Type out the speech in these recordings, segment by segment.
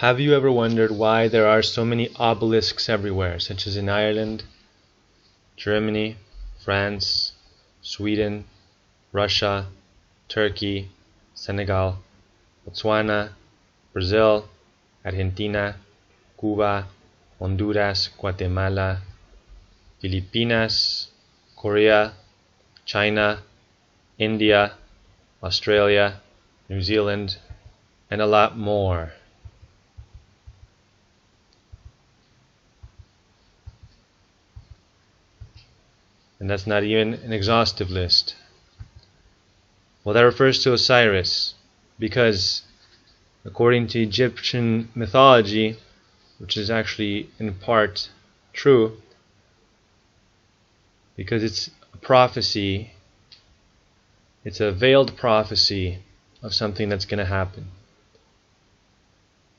Have you ever wondered why there are so many obelisks everywhere, such as in Ireland, Germany, France, Sweden, Russia, Turkey, Senegal, Botswana, Brazil, Argentina, Cuba, Honduras, Guatemala, Filipinas, Korea, China, India, Australia, New Zealand, and a lot more? And that's not even an exhaustive list. Well, that refers to Osiris, because according to Egyptian mythology, which is actually in part true, because it's a prophecy, it's a veiled prophecy of something that's going to happen.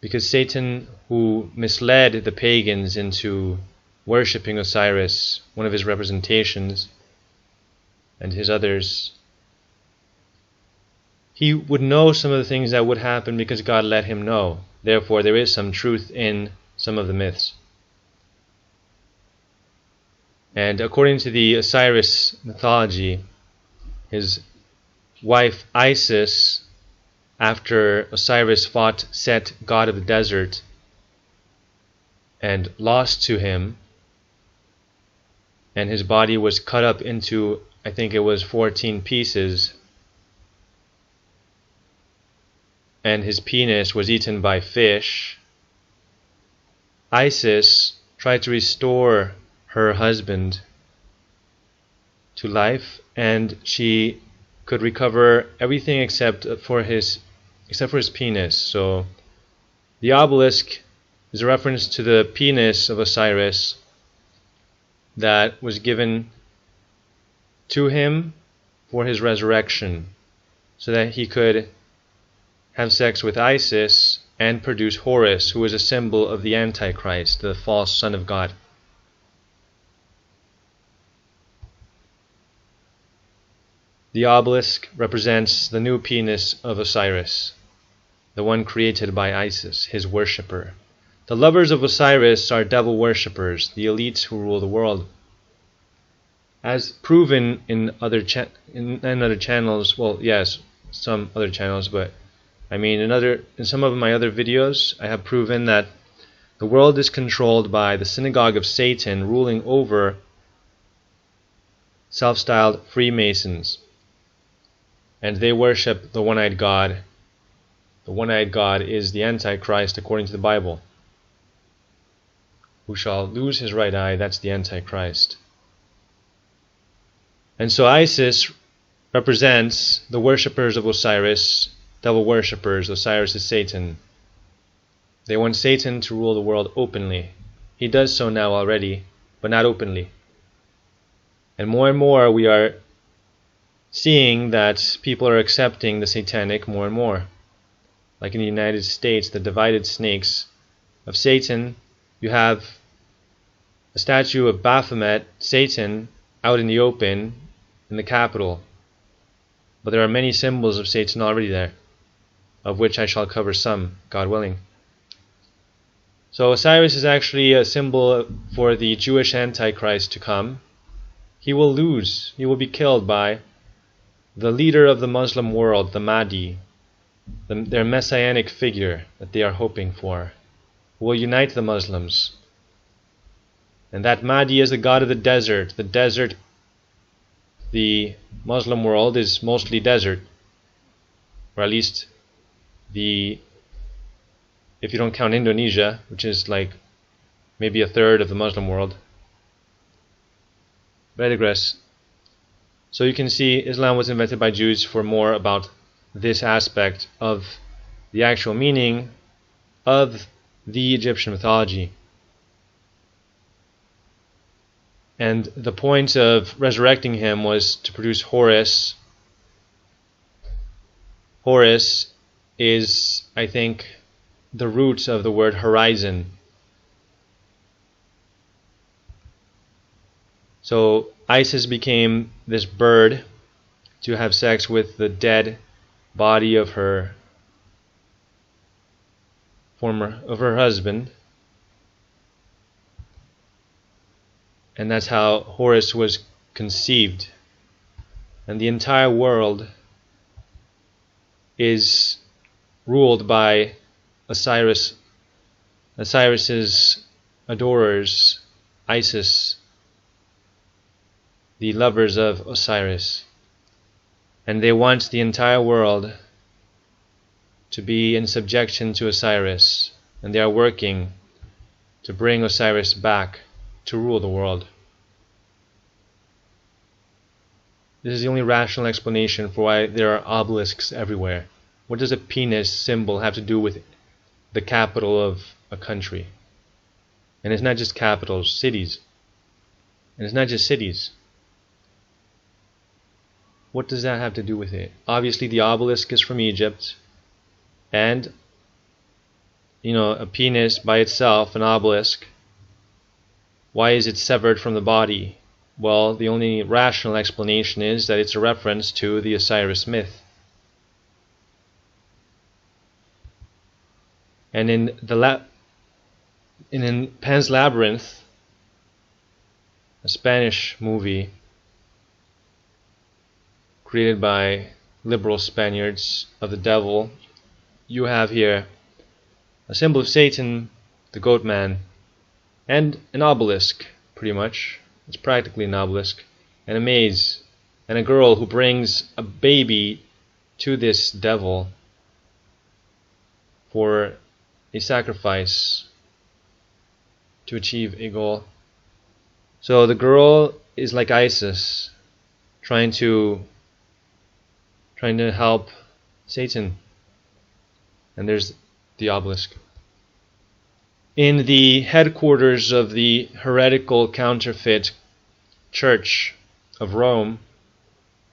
Because Satan, who misled the pagans into worshipping Osiris, one of his representations, and his others, he would know some of the things that would happen because God let him know. Therefore, there is some truth in some of the myths. And according to the Osiris mythology, his wife Isis, after Osiris fought Set, god of the desert, and lost to him, and his body was cut up into, I think it was 14 pieces, and his penis was eaten by fish, Isis tried to restore her husband to life, and she could recover everything except for his penis. So the obelisk is a reference to the penis of Osiris that was given to him for his resurrection, so that he could have sex with Isis and produce Horus, who is a symbol of the Antichrist, the false son of God. The obelisk represents the new penis of Osiris, the one created by Isis, his worshipper. The lovers of Osiris are devil worshippers, the elites who rule the world. As proven in other channels, well, yes, some other channels, but I mean in some of my other videos, I have proven that the world is controlled by the synagogue of Satan ruling over self-styled Freemasons. And they worship the one-eyed God. The one-eyed God is the Antichrist according to the Bible. Who shall lose his right eye, that's the Antichrist. And so Isis represents the worshippers of Osiris, devil worshippers. Osiris is Satan. They want Satan to rule the world openly. He does so now already, but not openly. And more we are seeing that people are accepting the satanic more and more. Like in the United States, the divided snakes of Satan, you have a statue of Baphomet, Satan, out in the open in the Capitol. But there are many symbols of Satan already there, of which I shall cover some, God willing. So Osiris is actually a symbol for the Jewish Antichrist to come. He will lose. He will be killed by the leader of the Muslim world, the Mahdi, their messianic figure that they are hoping for, who will unite the Muslims. And that Mahdi is the god of the desert. The Muslim world is mostly desert, or at least if you don't count Indonesia, which is like maybe a third of the Muslim world. But I digress. So you can see Islam was invented by Jews for more about this aspect of the actual meaning of the Egyptian mythology. And the point of resurrecting him was to produce Horus. Horus is, I think, the root of the word horizon. So Isis became this bird to have sex with the dead body of her of her husband, and that's how Horus was conceived. And the entire world is ruled by Osiris's adorers, Isis, the lovers of Osiris. And they want the entire world to be in subjection to Osiris, and they are working to bring Osiris back to rule the world. This is the only rational explanation for why there are obelisks everywhere. What does a penis symbol have to do with the capital of a country? And it's not just capitals, cities. And it's not just cities. What does that have to do with it? Obviously the obelisk is from Egypt, and a penis by itself, an obelisk, why is it severed from the body? Well, the only rational explanation is that it's a reference to the Osiris myth. And in Pan's Labyrinth, a Spanish movie created by liberal Spaniards of the devil, you have here a symbol of Satan, the goat man, and an obelisk, pretty much. It's practically an obelisk, and a maze, and a girl who brings a baby to this devil for a sacrifice to achieve a goal. So the girl is like Isis, trying to help Satan. And there's the obelisk. In the headquarters of the heretical counterfeit Church of Rome,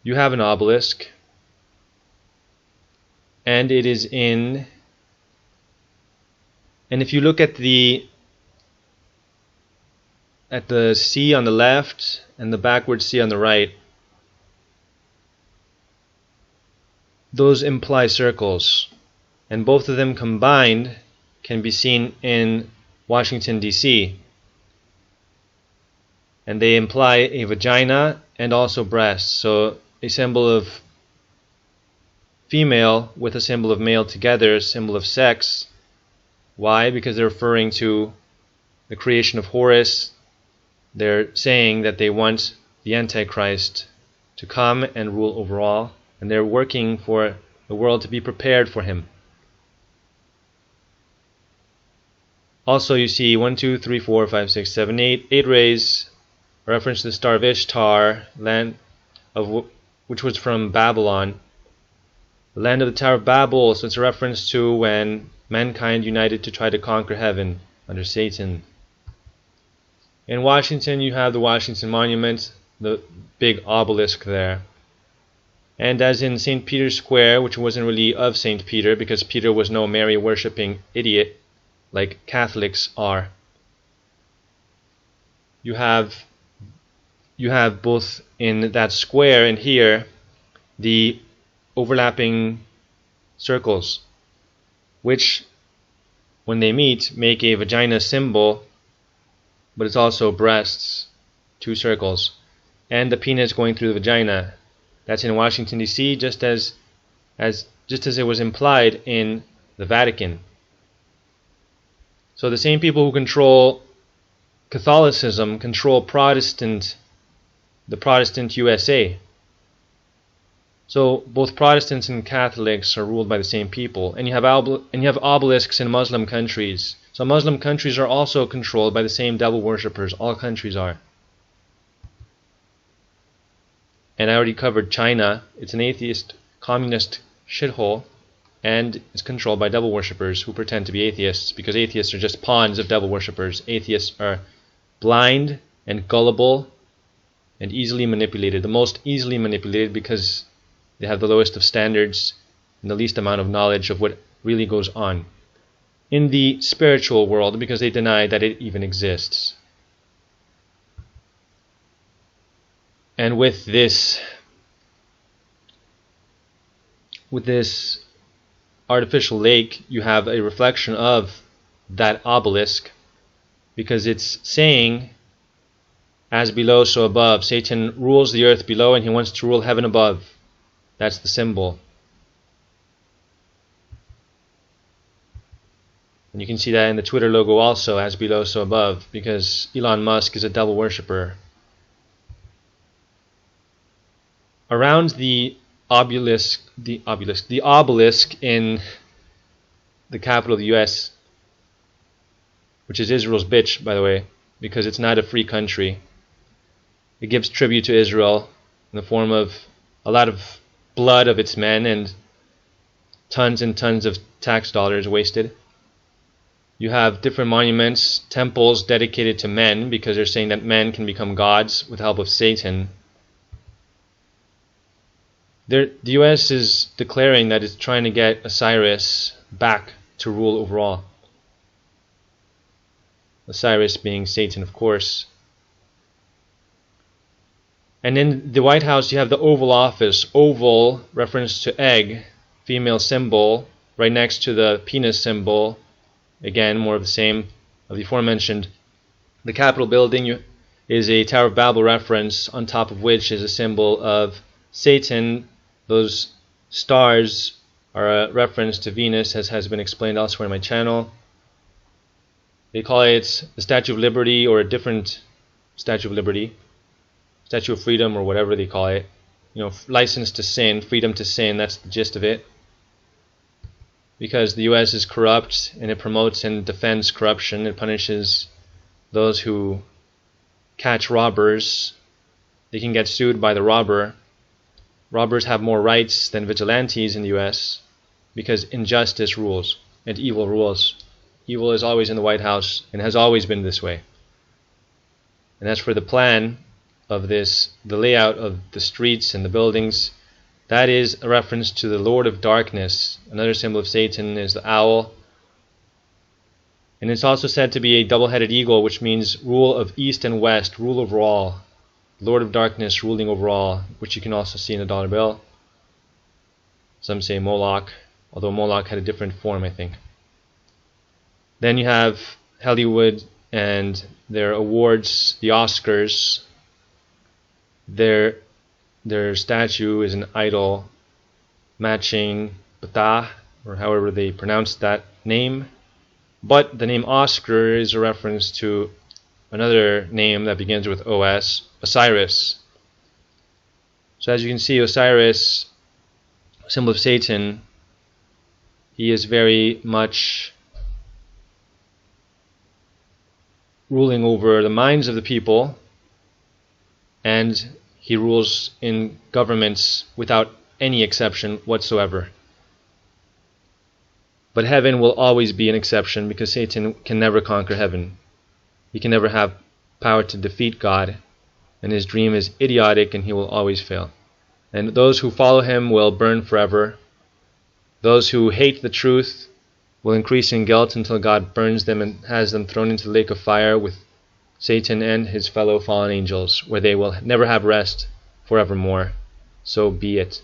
you have an obelisk, and it is and if you look at the C on the left and the backward C on the right, those imply circles, and both of them combined can be seen in Washington, D.C. And they imply a vagina and also breasts. So a symbol of female with a symbol of male together, a symbol of sex. Why? Because they're referring to the creation of Horus. They're saying that they want the Antichrist to come and rule over all, and they're working for the world to be prepared for him. Also, you see 1, 2, 3, 4, 5, 6, 7, 8 rays, a reference to the star of Ishtar, land of which was from Babylon, the land of the Tower of Babel. So it's a reference to when mankind united to try to conquer heaven under Satan. In Washington, you have the Washington Monument, the big obelisk there. And as in St. Peter's Square, which wasn't really of St. Peter, because Peter was no Mary-worshipping idiot like Catholics are, you have both in that square and here the overlapping circles, which when they meet make a vagina symbol, but it's also breasts, 2 circles, and the penis going through the vagina. That's in Washington, D.C., just as it was implied in the Vatican. So the same people who control Catholicism control the Protestant USA. So both Protestants and Catholics are ruled by the same people, and you have obelisks in Muslim countries. So Muslim countries are also controlled by the same devil worshippers. All countries are. And I already covered China. It's an atheist, communist shithole, and it's controlled by devil worshippers who pretend to be atheists, because atheists are just pawns of devil worshippers. Atheists are blind and gullible and easily manipulated. The most easily manipulated because they have the lowest of standards and the least amount of knowledge of what really goes on in the spiritual world, because they deny that it even exists. And with this artificial lake, you have a reflection of that obelisk, because it's saying, as below, so above. Satan rules the earth below, and he wants to rule heaven above. That's the symbol. And you can see that in the Twitter logo also, as below, so above, because Elon Musk is a devil worshipper. Around the obelisk in the capital of the US, which is Israel's bitch, by the way, because it's not a free country. It gives tribute to Israel in the form of a lot of blood of its men and tons of tax dollars wasted. You have different monuments, temples dedicated to men, because they're saying that men can become gods with the help of Satan. The US is declaring that it's trying to get Osiris back to rule over all. Osiris being Satan, of course. And in the White House, you have the Oval Office. Oval, reference to egg, female symbol, right next to the penis symbol. Again, more of the same of the aforementioned. The Capitol building is a Tower of Babel reference, on top of which is a symbol of Satan. Those stars are a reference to Venus, as has been explained elsewhere in my channel. They call it the Statue of Liberty, or a different Statue of Liberty, Statue of Freedom, or whatever they call it. You know, license to sin, freedom to sin, that's the gist of it. Because the US is corrupt, and it promotes and defends corruption. It punishes those who catch robbers. They can get sued by the robber. Robbers have more rights than vigilantes in the US, because injustice rules and evil rules. Evil is always in the White House, and has always been this way. And as for the plan of this, the layout of the streets and the buildings, that is a reference to the Lord of Darkness. Another symbol of Satan is the owl. And it's also said to be a double-headed eagle, which means rule of east and west, rule over all. Lord of Darkness ruling over all, which you can also see in the dollar bill. Some say Moloch, although Moloch had a different form, I think. Then you have Hollywood and their awards, the Oscars. Their statue is an idol matching Ptah, or however they pronounce that name. But the name Oscar is a reference to another name that begins with OS, Osiris. So as you can see, Osiris, symbol of Satan, he is very much ruling over the minds of the people, and he rules in governments without any exception whatsoever. But heaven will always be an exception, because Satan can never conquer heaven. He can never have power to defeat God, and his dream is idiotic, and he will always fail. And those who follow him will burn forever. Those who hate the truth will increase in guilt until God burns them and has them thrown into the lake of fire with Satan and his fellow fallen angels, where they will never have rest forevermore. So be it.